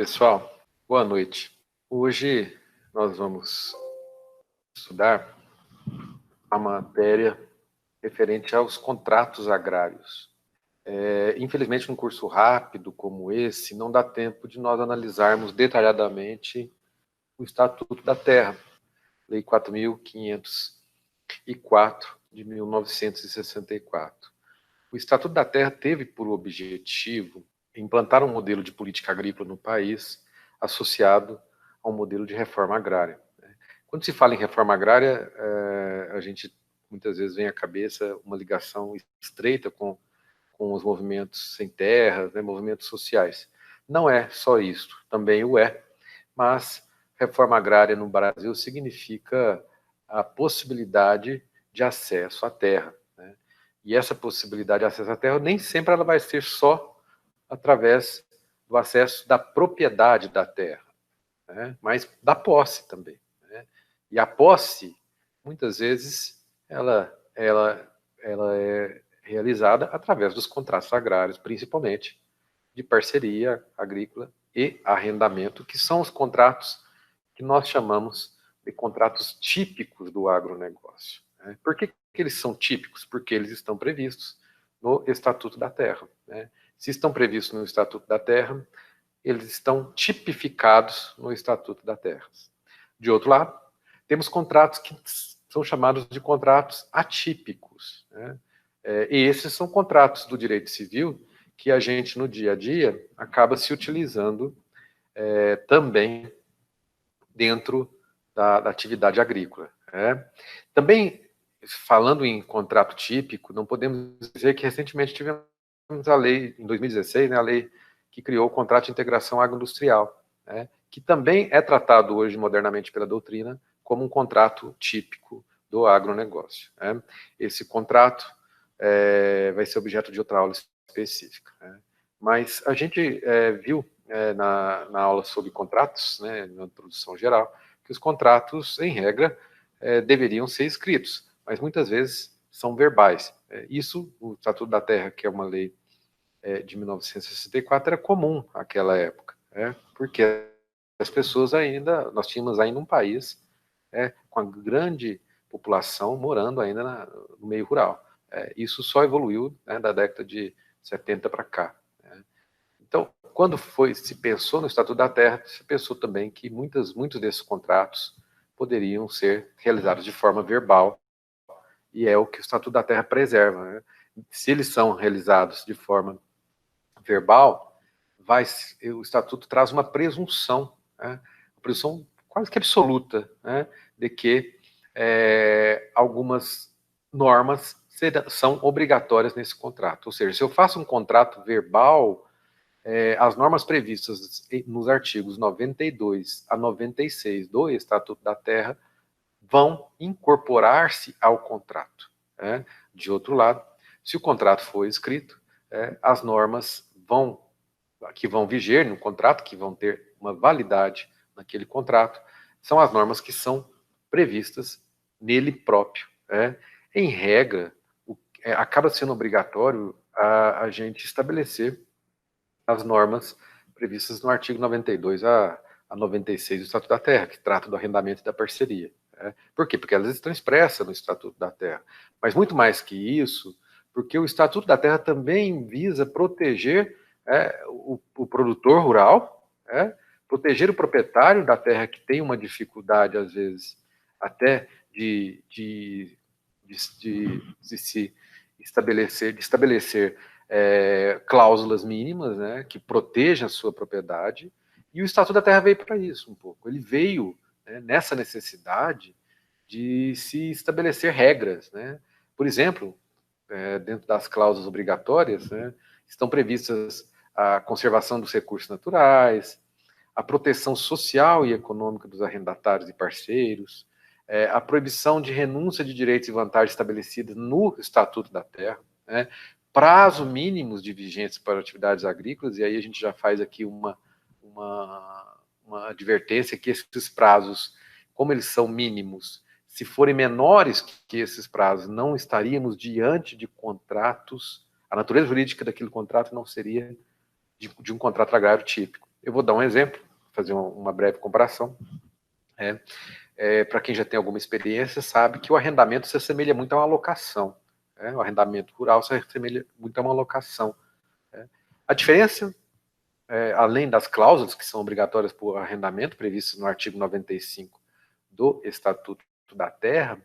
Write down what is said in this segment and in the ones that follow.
Pessoal, boa noite. Hoje nós vamos estudar a matéria referente aos contratos agrários. Infelizmente, num curso rápido como esse, não dá tempo de nós analisarmos detalhadamente o Estatuto da Terra, Lei 4.504 de 1964. O Estatuto da Terra teve por objetivo implantar um modelo de política agrícola no país associado a um modelo de reforma agrária. Quando se fala em reforma agrária, a gente muitas vezes vem à cabeça uma ligação estreita com os movimentos sem terras, movimentos sociais. Não é só isso, também o é, mas reforma agrária no Brasil significa a possibilidade de acesso à terra. E essa possibilidade de acesso à terra nem sempre ela vai ser só através do acesso da propriedade da terra, mas da posse também. E a posse, muitas vezes, ela é realizada através dos contratos agrários, principalmente de parceria agrícola e arrendamento, que são os contratos que nós chamamos de contratos típicos do agronegócio. Por que eles são típicos? Porque eles estão previstos no Estatuto da Terra. Se estão previstos no Estatuto da Terra, eles estão tipificados no Estatuto da Terra. De outro lado, temos contratos que são chamados de contratos atípicos. E esses são contratos do direito civil que a gente, no dia a dia, acaba se utilizando também dentro da atividade agrícola. Também, falando em contrato típico, não podemos dizer que recentemente tivemos a lei, em 2016, a lei que criou o contrato de integração agroindustrial, que também é tratado hoje modernamente pela doutrina como um contrato típico do agronegócio. Esse contrato vai ser objeto de outra aula específica. Mas a gente viu na aula sobre contratos, na introdução geral, que os contratos, em regra, deveriam ser escritos, mas muitas vezes são verbais. Isso, o Estatuto da Terra, que é uma lei de 1964, era comum naquela época, porque as pessoas ainda, nós tínhamos ainda um país com a grande população morando ainda no meio rural. Isso só evoluiu da década de 70 para cá. Então, quando se pensou no Estatuto da Terra, se pensou também que muitos desses contratos poderiam ser realizados de forma verbal, e é o que o Estatuto da Terra preserva. Se eles são realizados de forma verbal, o Estatuto traz uma presunção, uma presunção quase que absoluta, de que algumas normas são obrigatórias nesse contrato. Ou seja, se eu faço um contrato verbal, as normas previstas nos artigos 92 a 96 do Estatuto da Terra vão incorporar-se ao contrato. De outro lado, se o contrato for escrito, as normas que vão viger no contrato, que vão ter uma validade naquele contrato, são as normas que são previstas nele próprio. Em regra, acaba sendo obrigatório a gente estabelecer as normas previstas no artigo 92 a 96 do Estatuto da Terra, que trata do arrendamento e da parceria. Por quê? Porque elas estão expressas no Estatuto da Terra. Mas muito mais que isso, porque o Estatuto da Terra também visa proteger o produtor rural, proteger o proprietário da terra que tem uma dificuldade, às vezes, até de se estabelecer cláusulas mínimas, que protejam a sua propriedade, e o Estatuto da Terra veio para isso um pouco. Ele veio nessa necessidade de se estabelecer regras. Por exemplo, dentro das cláusulas obrigatórias, estão previstas a conservação dos recursos naturais, a proteção social e econômica dos arrendatários e parceiros, a proibição de renúncia de direitos e vantagens estabelecidas no Estatuto da Terra, prazo mínimos de vigência para atividades agrícolas, e aí a gente já faz aqui uma advertência que esses prazos, como eles são mínimos, se forem menores que esses prazos, não estaríamos diante de contratos, a natureza jurídica daquele contrato não seria de um contrato agrário típico. Eu vou dar um exemplo, fazer uma breve comparação. Para quem já tem alguma experiência, sabe que o arrendamento se assemelha muito a uma locação. O arrendamento rural se assemelha muito a uma locação. A diferença, além das cláusulas que são obrigatórias por arrendamento, previstas no artigo 95 do Estatuto da Terra,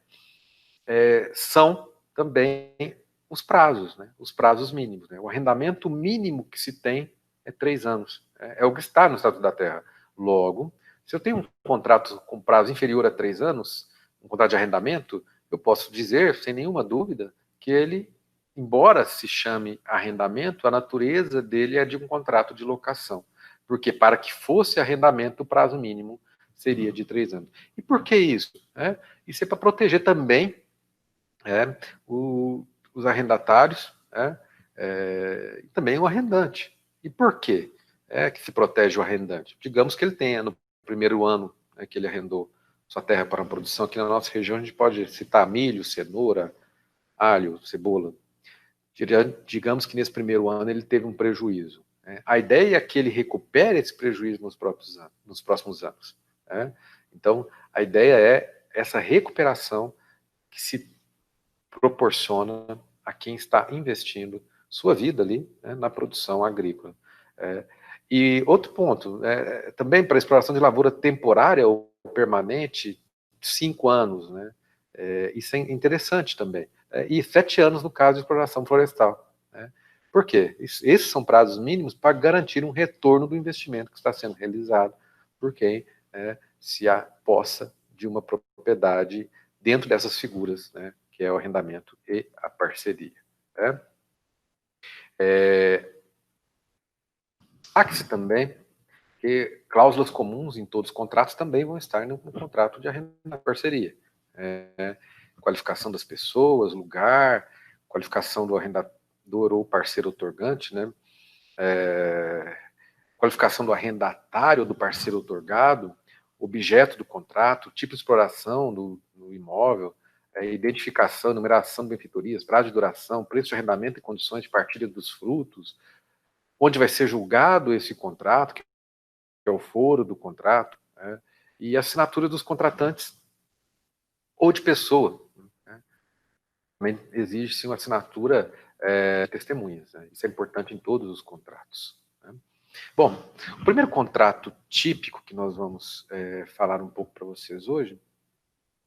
são também os prazos, né? Os prazos mínimos. Né? O arrendamento mínimo que se tem é 3 anos. É o que está no Estatuto da Terra. Logo, se eu tenho um contrato com prazo inferior a 3 anos, um contrato de arrendamento, eu posso dizer, sem nenhuma dúvida, que ele, embora se chame arrendamento, a natureza dele é de um contrato de locação. Porque para que fosse arrendamento, o prazo mínimo seria de 3 anos. E por que isso? Isso é para proteger também os arrendatários e também o arrendante. E por quê que se protege o arrendante? Digamos que ele tenha, no primeiro ano que ele arrendou sua terra para uma produção, aqui na nossa região a gente pode citar milho, cenoura, alho, cebola. Digamos que nesse primeiro ano ele teve um prejuízo. A ideia é que ele recupere esse prejuízo nos próximos anos. Então, a ideia é essa recuperação que se proporciona a quem está investindo sua vida ali na produção agrícola. E outro ponto, também para exploração de lavoura temporária ou permanente, 5 anos, né? Isso é interessante também. E 7 anos no caso de exploração florestal. Por quê? Esses são prazos mínimos para garantir um retorno do investimento que está sendo realizado por quem se apossa de uma propriedade dentro dessas figuras, né, que é o arrendamento e a parceria. Há-se também que cláusulas comuns em todos os contratos também vão estar no contrato de arrendamento parceria. Qualificação das pessoas, lugar, qualificação do arrendador ou parceiro otorgante, né? Qualificação do arrendatário ou do parceiro otorgado, objeto do contrato, tipo de exploração do imóvel, identificação, numeração de benfeitorias, prazo de duração, preço de arrendamento e condições de partilha dos frutos, onde vai ser julgado esse contrato, que é o foro do contrato, e assinatura dos contratantes ou de pessoa. Também exige-se uma assinatura de testemunhas. Isso é importante em todos os contratos. Bom, o primeiro contrato típico que nós vamos falar um pouco para vocês hoje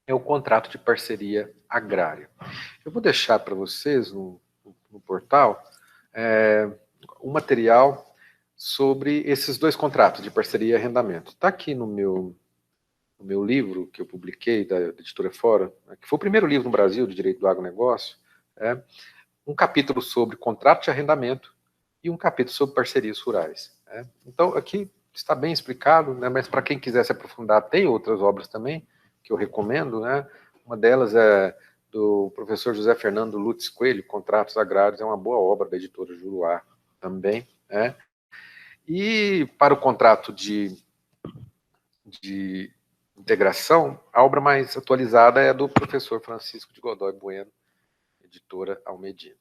é o contrato de parceria agrária. Eu vou deixar para vocês no portal um material sobre esses dois contratos de parceria e arrendamento. Está aqui no meu livro que eu publiquei da editora Fora, que foi o primeiro livro no Brasil de direito do agronegócio, um capítulo sobre contrato de arrendamento e um capítulo sobre parcerias rurais. Então, aqui está bem explicado, né, mas para quem quiser se aprofundar, tem outras obras também que eu recomendo. Né? Uma delas é do professor José Fernando Lutz Coelho, Contratos Agrários, é uma boa obra da editora Juruá também. E para o contrato de integração, a obra mais atualizada é a do professor Francisco de Godoy Bueno, editora Almedina,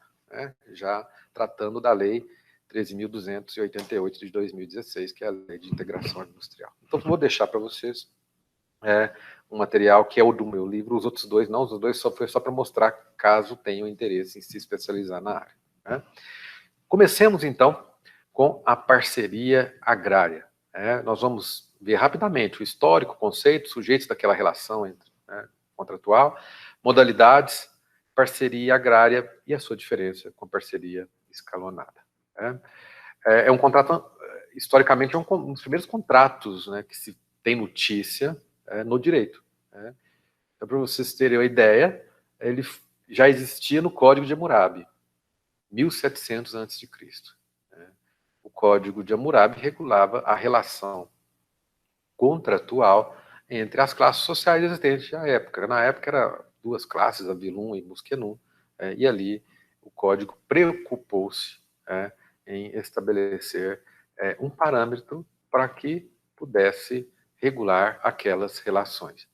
já tratando da lei 13.288 de 2016, que é a lei de integração industrial. Então, vou deixar para vocês um material que é o do meu livro, os outros dois não, os dois foi só para mostrar caso tenham interesse em se especializar na área. Comecemos, então, com a parceria agrária. Nós vamos ver rapidamente o histórico, conceito, sujeitos daquela relação contratual, modalidades, parceria agrária e a sua diferença com parceria escalonada. É um contrato, historicamente, é um dos primeiros contratos que se tem notícia no direito. Então, para vocês terem uma ideia, ele já existia no Código de Hammurabi, 1700 a.C. O Código de Hammurabi regulava a relação contratual entre as classes sociais existentes na época. Na época, eram duas classes, Abilum e Musquenum, e ali o Código preocupou-se em estabelecer um parâmetro para que pudesse regular aquelas relações.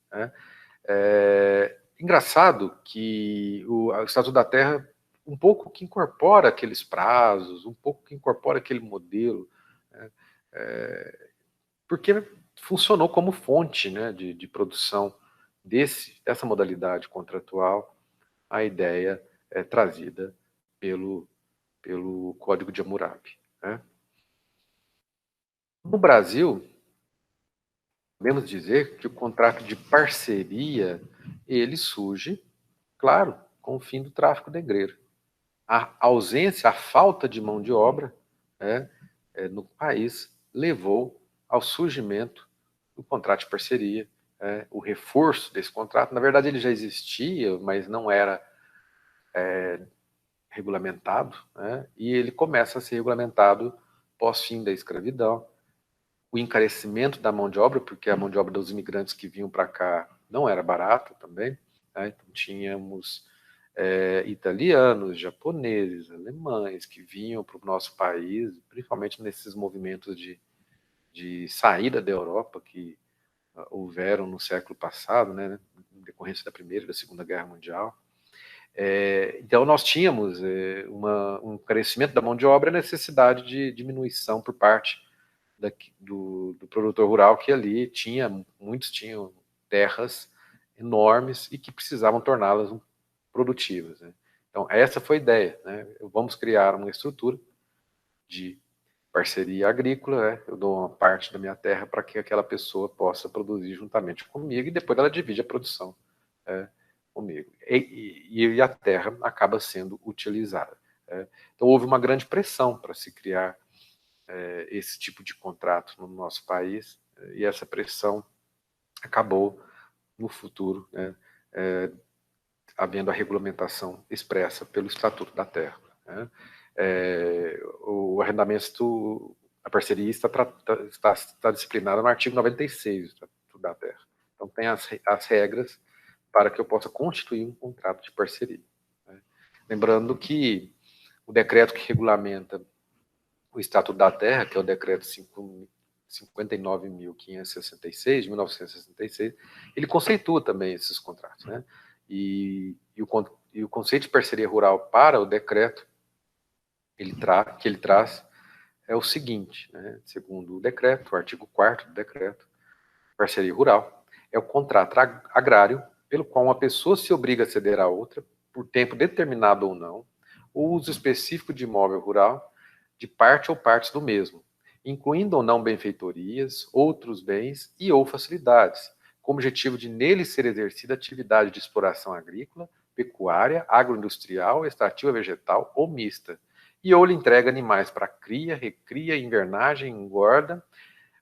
Engraçado que o Estatuto da Terra um pouco que incorpora aqueles prazos, um pouco que incorpora aquele modelo, porque funcionou como fonte, né, de produção dessa modalidade contratual, a ideia trazida pelo Código de Hammurabi, né? No Brasil, podemos dizer que o contrato de parceria, ele surge, claro, com o fim do tráfico negreiro. A ausência, a falta de mão de obra, né, no país levou ao surgimento do contrato de parceria, o reforço desse contrato. Na verdade, ele já existia, mas não era regulamentado, né, e ele começa a ser regulamentado pós-fim da escravidão. O encarecimento da mão de obra, porque a mão de obra dos imigrantes que vinham para cá não era barata também, né? Então tínhamos italianos, japoneses, alemães que vinham para o nosso país, principalmente nesses movimentos de saída da Europa que houveram no século passado, né, em decorrência da Primeira e da Segunda Guerra Mundial. Então nós tínhamos um encarecimento da mão de obra e a necessidade de diminuição por parte do produtor rural, que ali muitos tinham terras enormes e que precisavam torná-las produtivas, né? Então essa foi a ideia, né? Vamos criar uma estrutura de parceria agrícola, né? Eu dou uma parte da minha terra para que aquela pessoa possa produzir juntamente comigo e depois ela divide a produção comigo. E a terra acaba sendo utilizada. Então houve uma grande pressão para se criar esse tipo de contrato no nosso país, e essa pressão acabou no futuro, né, havendo a regulamentação expressa pelo Estatuto da Terra, né? O arrendamento, a parceria está disciplinada no artigo 96 do Estatuto da Terra. Então tem as regras para que eu possa constituir um contrato de parceria, né? Lembrando que o decreto que regulamenta o Estatuto da Terra, que é o decreto 59.566, de 1966, ele conceitua também esses contratos, né? E o conceito de parceria rural para o decreto que ele traz é o seguinte, né? Segundo o decreto, o artigo 4º do decreto, parceria rural é o contrato agrário pelo qual uma pessoa se obriga a ceder a outra, por tempo determinado ou não, o uso específico de imóvel rural, de parte ou partes do mesmo, incluindo ou não benfeitorias, outros bens e ou facilidades, com o objetivo de nele ser exercida atividade de exploração agrícola, pecuária, agroindustrial, extrativa vegetal ou mista, e ou lhe entrega animais para cria, recria, invernagem, engorda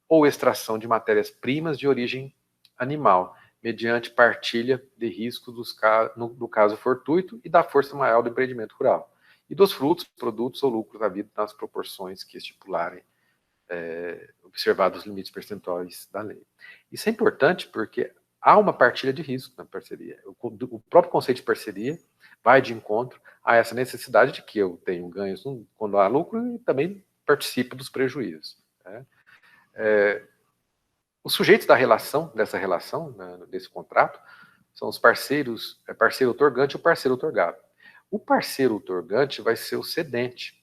ou extração de matérias-primas de origem animal, mediante partilha de riscos do caso fortuito e da força maior do empreendimento rural, e dos frutos, produtos ou lucros havidos nas proporções que estipularem, observados os limites percentuais da lei. Isso é importante porque há uma partilha de risco na parceria. O próprio conceito de parceria vai de encontro a essa necessidade de que eu tenho ganhos quando há lucro e também participo dos prejuízos, né? Os sujeitos dessa relação, né, desse contrato, são os parceiros, parceiro otorgante e o parceiro otorgado. O parceiro otorgante vai ser o cedente,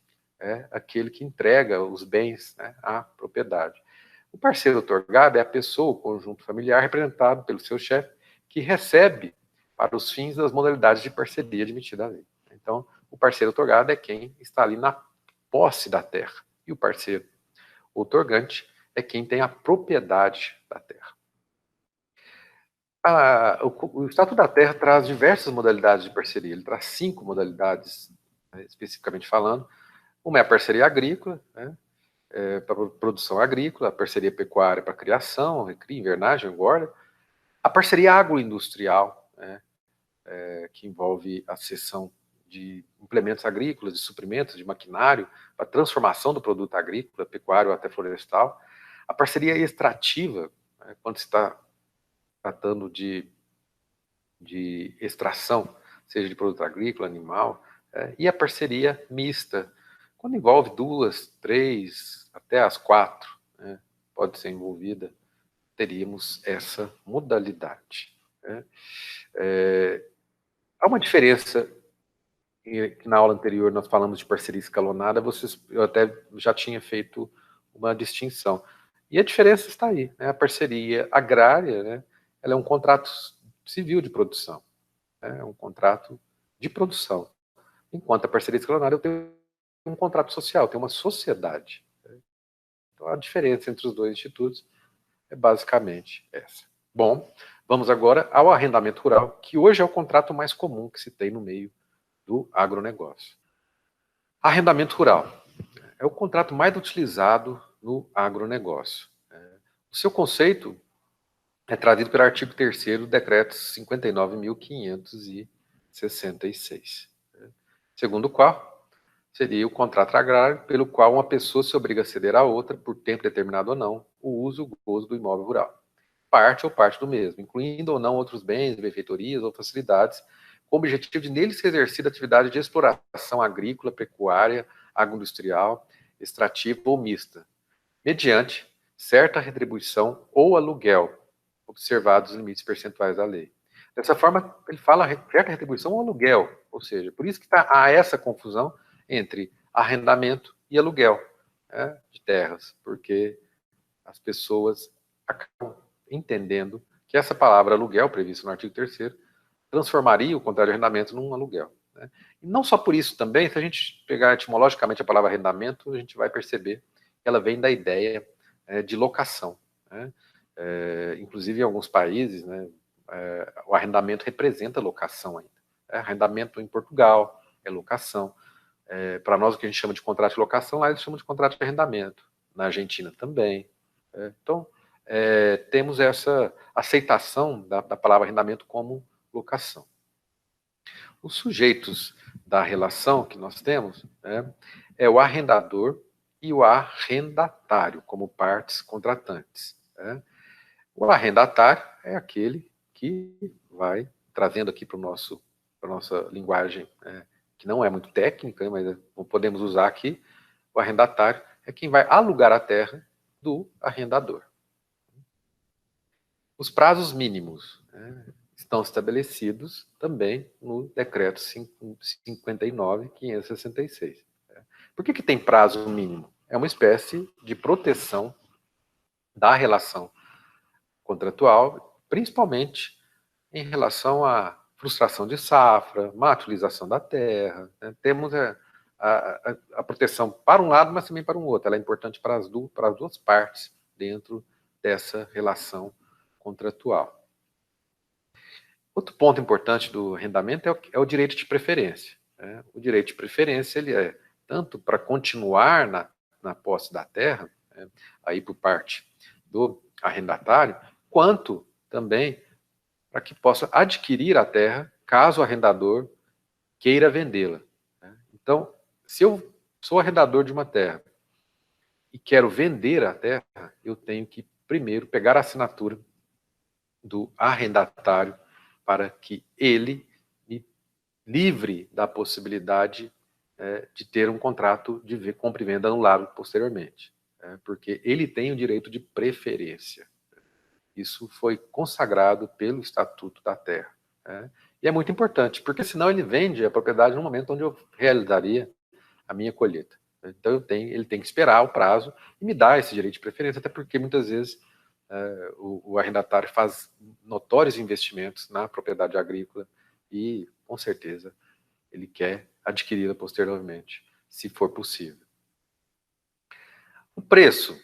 aquele que entrega os bens, né, à propriedade. O parceiro otorgado é a pessoa, o conjunto familiar, representado pelo seu chefe, que recebe para os fins das modalidades de parceria admitida à lei. Então, o parceiro otorgado é quem está ali na posse da terra. E o parceiro otorgante é quem tem a propriedade da terra. O Estatuto da Terra traz diversas modalidades de parceria. Ele traz 5 modalidades, né, especificamente falando. Uma é a parceria agrícola, né, para produção agrícola, a parceria pecuária para criação, recria, invernagem, engorda. A parceria agroindustrial, né, que envolve a cessão de implementos agrícolas, de suprimentos, de maquinário, para transformação do produto agrícola, pecuário ou até florestal. A parceria extrativa, né, quando se está tratando de extração, seja de produto agrícola, animal, e a parceria mista, quando envolve 2, 3, até as 4, né, pode ser envolvida, teríamos essa modalidade, né? Há uma diferença, que na aula anterior nós falamos de parceria escalonada, eu até já tinha feito uma distinção. E a diferença está aí, né? A parceria agrária, né? Ela é um contrato civil de produção, né? É um contrato de produção. Enquanto a parceria escalonária eu tenho um contrato social, tem uma sociedade. Né? Então a diferença entre os dois institutos é basicamente essa. Bom, vamos agora ao arrendamento rural, que hoje é o contrato mais comum que se tem no meio do agronegócio. Arrendamento rural é o contrato mais utilizado no agronegócio. O seu conceito é trazido pelo artigo 3º do decreto 59.566, segundo o qual seria o contrato agrário pelo qual uma pessoa se obriga a ceder a outra, por tempo determinado ou não, o uso ou gozo do imóvel rural, parte ou parte do mesmo, incluindo ou não outros bens, benfeitorias ou facilidades, com o objetivo de nele ser exercida atividade de exploração agrícola, pecuária, agroindustrial, extrativa ou mista, mediante certa retribuição ou aluguel, observados os limites percentuais da lei. Dessa forma, ele fala certa retribuição ou aluguel, ou seja, por isso que há essa confusão entre arrendamento e aluguel, né, de terras, porque as pessoas acabam entendendo que essa palavra aluguel, prevista no artigo 3º, transformaria o contrato de arrendamento num aluguel. Né? E não só por isso também, se a gente pegar etimologicamente a palavra arrendamento, a gente vai perceber que ela vem da ideia de locação. Né? Inclusive em alguns países, né, o arrendamento representa locação ainda. Arrendamento em Portugal é locação. Para nós o que a gente chama de contrato de locação, lá eles chamam de contrato de arrendamento. Na Argentina também. Então, temos essa aceitação da palavra arrendamento como locação. Os sujeitos da relação que nós temos, né, é o arrendador e o arrendatário, como partes contratantes. Né? O arrendatário é aquele que vai, trazendo aqui para a nossa linguagem, que não é muito técnica, mas podemos usar aqui, o arrendatário é quem vai alugar a terra do arrendador. Os prazos mínimos, né, estão estabelecidos também no decreto 59.566. Por que tem prazo mínimo? É uma espécie de proteção da relação contratual, principalmente em relação à frustração de safra, má utilização da terra. Né? Temos a proteção para um lado, mas também para um outro. Ela é importante para as duas partes dentro dessa relação contratual. Outro ponto importante do arrendamento é o direito de preferência. Né? O direito de preferência ele é tanto para continuar na posse da terra, né, aí por parte do arrendatário, quanto também para que possa adquirir a terra caso o arrendador queira vendê-la. Né? Então, se eu sou arrendador de uma terra e quero vender a terra, eu tenho que primeiro pegar a assinatura do arrendatário para que ele me livre da possibilidade de ter um contrato de compra e venda anulado posteriormente, porque ele tem o direito de preferência. Isso foi consagrado pelo Estatuto da Terra. E é muito importante, porque senão ele vende a propriedade no momento onde eu realizaria a minha colheita. Então ele tem que esperar o prazo e me dar esse direito de preferência, até porque muitas vezes o arrendatário faz notórios investimentos na propriedade agrícola e, com certeza, ele quer adquiri-la posteriormente, se for possível. O preço.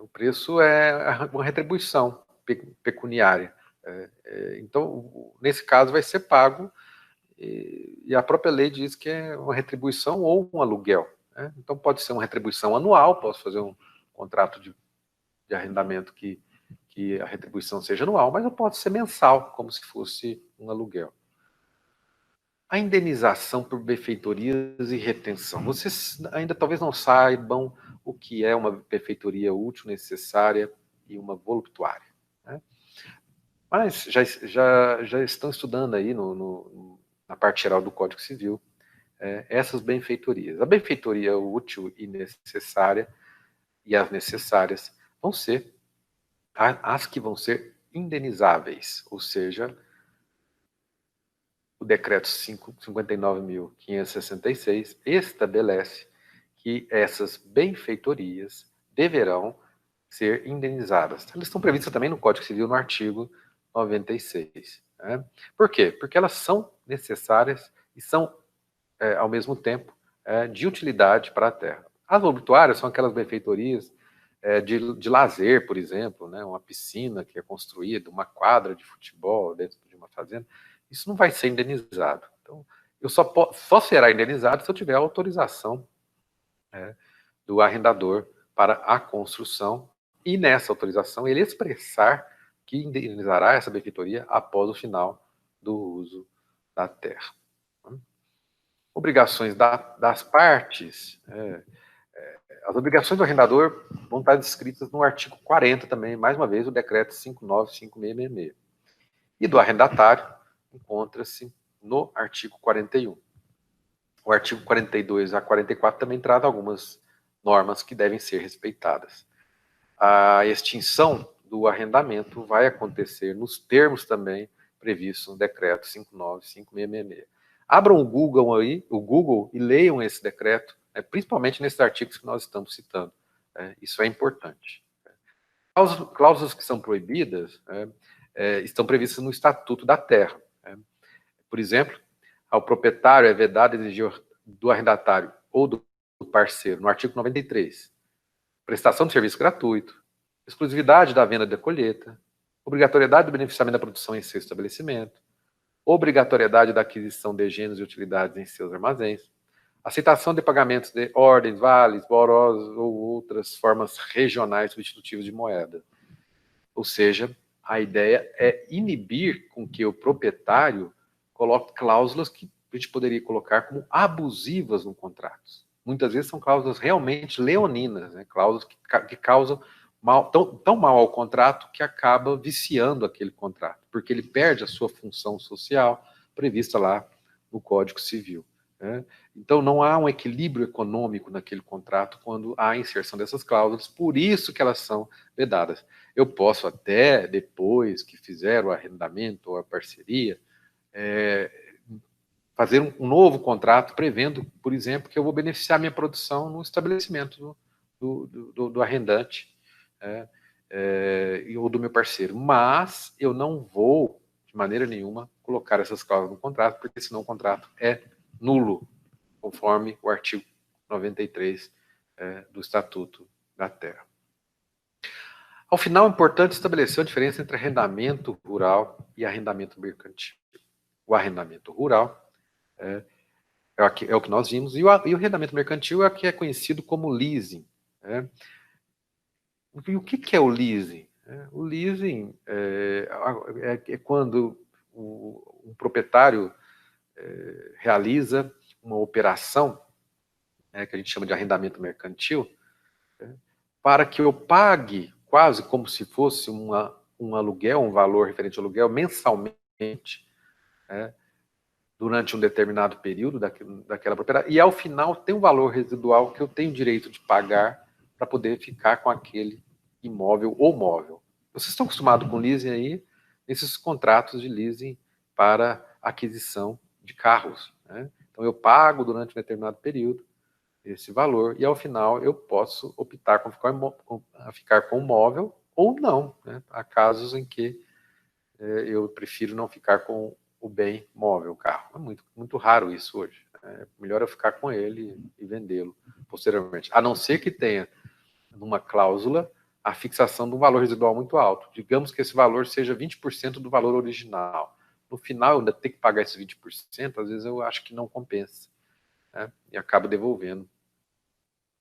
O preço é uma retribuição pecuniária. Então, nesse caso, vai ser pago, e a própria lei diz que é uma retribuição ou um aluguel. Né? Então, pode ser uma retribuição anual, posso fazer um contrato de arrendamento que a retribuição seja anual, mas pode ser mensal, como se fosse um aluguel. A indenização por benfeitorias e retenção. Vocês ainda talvez não saibam o que é uma benfeitoria útil, necessária e uma voluptuária. Né? Mas já estão estudando aí na parte geral do Código Civil essas benfeitorias. A benfeitoria útil e necessária e as necessárias vão ser as que vão ser indenizáveis, ou seja, o decreto 59.566 estabelece que essas benfeitorias deverão ser indenizadas. Elas estão previstas também no Código Civil, no artigo 96. Né? Por quê? Porque elas são necessárias e são, ao mesmo tempo, de utilidade para a terra. As obituárias são aquelas benfeitorias de lazer, por exemplo, né? Uma piscina que é construída, uma quadra de futebol dentro de uma fazenda. Isso não vai ser indenizado. Então, eu só será indenizado se eu tiver autorização do arrendador para a construção e nessa autorização ele expressar que indenizará essa benfeitoria após o final do uso da terra. Obrigações das partes. As obrigações do arrendador vão estar descritas no artigo 40 também, mais uma vez, o decreto 595666. E do arrendatário encontra-se no artigo 41. O artigo 42 a 44 também trata algumas normas que devem ser respeitadas. A extinção do arrendamento vai acontecer nos termos também previstos no decreto 595666. Abram o Google e leiam esse decreto, principalmente nesses artigos que nós estamos citando. Isso é importante. Cláusulas que são proibidas estão previstas no Estatuto da Terra. Por exemplo, ao proprietário é vedado exigir do arrendatário ou do parceiro, no artigo 93, prestação de serviço gratuito, exclusividade da venda da colheita, obrigatoriedade do beneficiamento da produção em seu estabelecimento, obrigatoriedade da aquisição de gêneros e utilidades em seus armazéns, aceitação de pagamentos de ordens, vales, borós ou outras formas regionais substitutivas de moeda. Ou seja, a ideia é inibir com que o proprietário coloque cláusulas que a gente poderia colocar como abusivas no contrato. Muitas vezes são cláusulas realmente leoninas, né? Cláusulas que causam tão mal ao contrato que acaba viciando aquele contrato, porque ele perde a sua função social prevista lá no Código Civil. Né? Então não há um equilíbrio econômico naquele contrato quando há a inserção dessas cláusulas, por isso que elas são vedadas. Eu posso até, depois que fizer o arrendamento ou a parceria, fazer um novo contrato prevendo, por exemplo, que eu vou beneficiar minha produção no estabelecimento do arrendante ou do meu parceiro. Mas eu não vou, de maneira nenhuma, colocar essas cláusulas no contrato, porque senão o contrato é nulo, conforme o artigo 93 do Estatuto da Terra. Ao final, é importante estabelecer a diferença entre arrendamento rural e arrendamento mercantil. O arrendamento rural é o que nós vimos, e o arrendamento mercantil é o que é conhecido como leasing. E o que é o leasing? O leasing é quando um proprietário realiza uma operação, que a gente chama de arrendamento mercantil, para que eu pague quase como se fosse um aluguel, um valor referente ao aluguel, mensalmente, durante um determinado período daquela propriedade, e ao final tem um valor residual que eu tenho direito de pagar para poder ficar com aquele imóvel ou móvel. Vocês estão acostumados com leasing aí, esses contratos de leasing para aquisição de carros. Né? Então eu pago durante um determinado período esse valor e ao final eu posso optar por ficar com o móvel ou não. Né? Há casos em que eu prefiro não ficar com o bem móvel, o carro. É muito, muito raro isso hoje. É melhor eu ficar com ele e vendê-lo posteriormente. A não ser que tenha numa cláusula a fixação de um valor residual muito alto. Digamos que esse valor seja 20% do valor original. No final, eu ainda tenho que pagar esses 20%, às vezes eu acho que não compensa. Né? E acabo devolvendo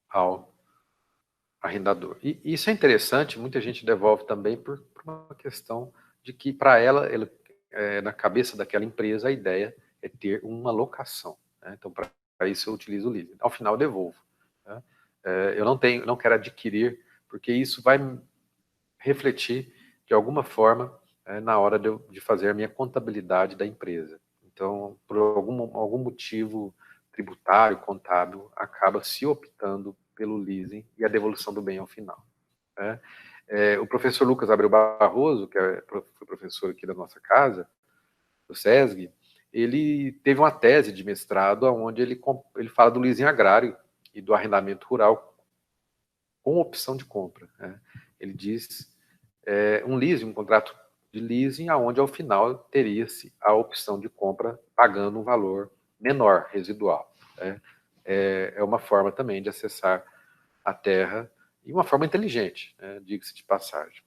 ao arrendador. E isso é interessante, muita gente devolve também por uma questão de que, para ela, na cabeça daquela empresa, a ideia é ter uma locação. Né? Então, para isso, eu utilizo o leasing. Ao final, eu devolvo. Né? Eu não quero adquirir, porque isso vai refletir, de alguma forma, na hora de fazer a minha contabilidade da empresa. Então, por algum motivo tributário, contábil, acaba se optando pelo leasing e a devolução do bem ao final. Né? O professor Lucas Abreu Barroso, que foi professor aqui da nossa casa, do SESG, ele teve uma tese de mestrado onde ele fala do leasing agrário e do arrendamento rural com opção de compra. Né? Ele diz um leasing, um contrato de leasing, aonde ao final teria-se a opção de compra pagando um valor menor, residual. Né? É uma forma também de acessar a terra e uma forma inteligente, né? Diga-se de passagem.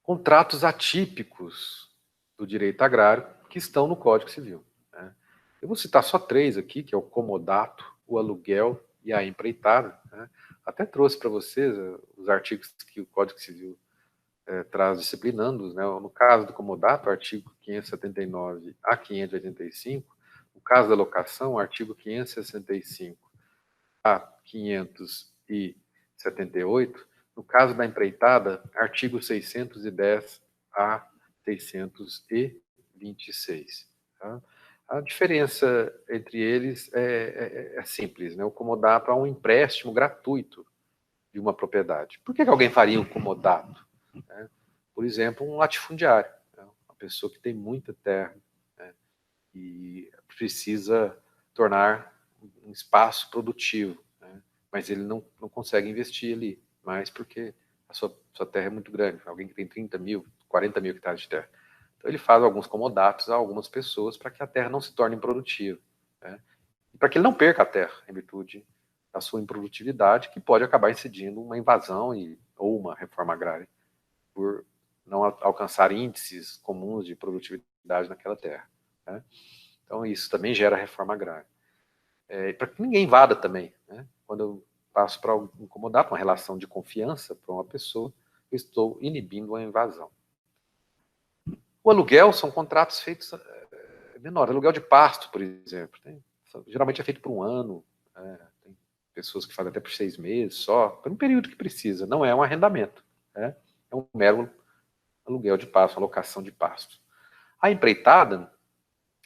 Contratos atípicos do direito agrário que estão no Código Civil. Né? Eu vou citar só 3 aqui, que é o comodato, o aluguel e a empreitada. Né? Até trouxe para vocês os artigos que o Código Civil traz disciplinando, né? No caso do comodato, artigo 579 a 585, no caso da locação, artigo 565 a 578, no caso da empreitada, artigo 610 a 626. Tá? A diferença entre eles é simples, né? O comodato é um empréstimo gratuito de uma propriedade. Por que alguém faria um comodato? Né? Por exemplo, um latifundiário, né? Uma pessoa que tem muita terra, né? E precisa tornar um espaço produtivo, né? Mas ele não consegue investir ali mais porque a sua terra é muito grande. Alguém que tem 30 mil, 40 mil hectares de terra. Então ele faz alguns comodatos a algumas pessoas para que a terra não se torne improdutiva, né? E para que ele não perca a terra em virtude da sua improdutividade, que pode acabar incidindo uma invasão ou uma reforma agrária por não alcançar índices comuns de produtividade naquela terra. Né? Então isso também gera reforma agrária. Para que ninguém invada também. Né? Quando eu passo para incomodar uma relação de confiança para uma pessoa, eu estou inibindo a invasão. O aluguel são contratos feitos menores. Aluguel de pasto, por exemplo. Geralmente é feito por um ano. Tem pessoas que fazem até por 6 meses só, por um período que precisa. Não é um arrendamento. Né? É um mero aluguel de pasto, alocação de pasto. A empreitada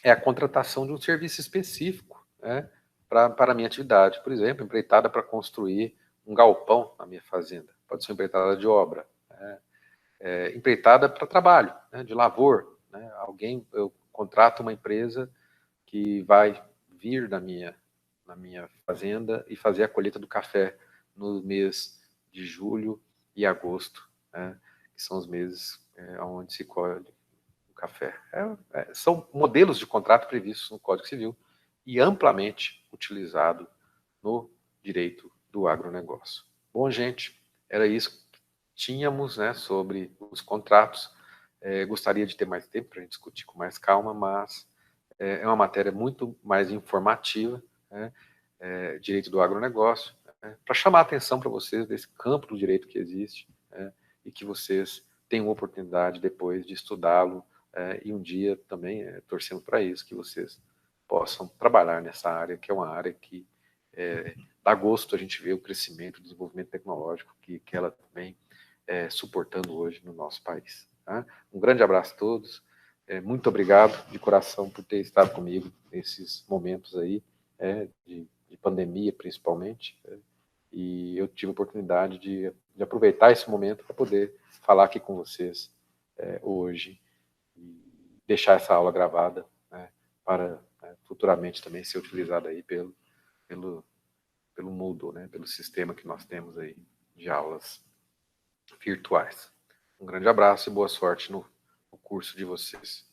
é a contratação de um serviço específico, né, para a minha atividade. Por exemplo, empreitada para construir um galpão na minha fazenda. Pode ser empreitada de obra. Né? Empreitada para trabalho, né, de lavor. Né? Eu contrato uma empresa que vai vir na minha fazenda e fazer a colheita do café no mês de julho e agosto, né, que são os meses onde se colhe o café. São modelos de contrato previstos no Código Civil e amplamente utilizado no direito do agronegócio. Bom, gente, era isso que tínhamos, né, sobre os contratos. Gostaria de ter mais tempo para a gente discutir com mais calma, mas é uma matéria muito mais informativa, né, direito do agronegócio, né, para chamar a atenção para vocês desse campo do direito que existe, né, e que vocês tenham oportunidade depois de estudá-lo e um dia também, torcendo para isso, que vocês possam trabalhar nessa área, que é uma área que dá gosto a gente ver o crescimento, o desenvolvimento tecnológico que ela vem suportando hoje no nosso país. Tá? Um grande abraço a todos. Muito obrigado de coração por ter estado comigo nesses momentos aí, de pandemia principalmente, e eu tive a oportunidade de aproveitar esse momento para poder falar aqui com vocês hoje e deixar essa aula gravada, né, para futuramente também ser utilizada aí pelo Moodle, né, pelo sistema que nós temos aí de aulas virtuais. Um grande abraço e boa sorte no curso de vocês.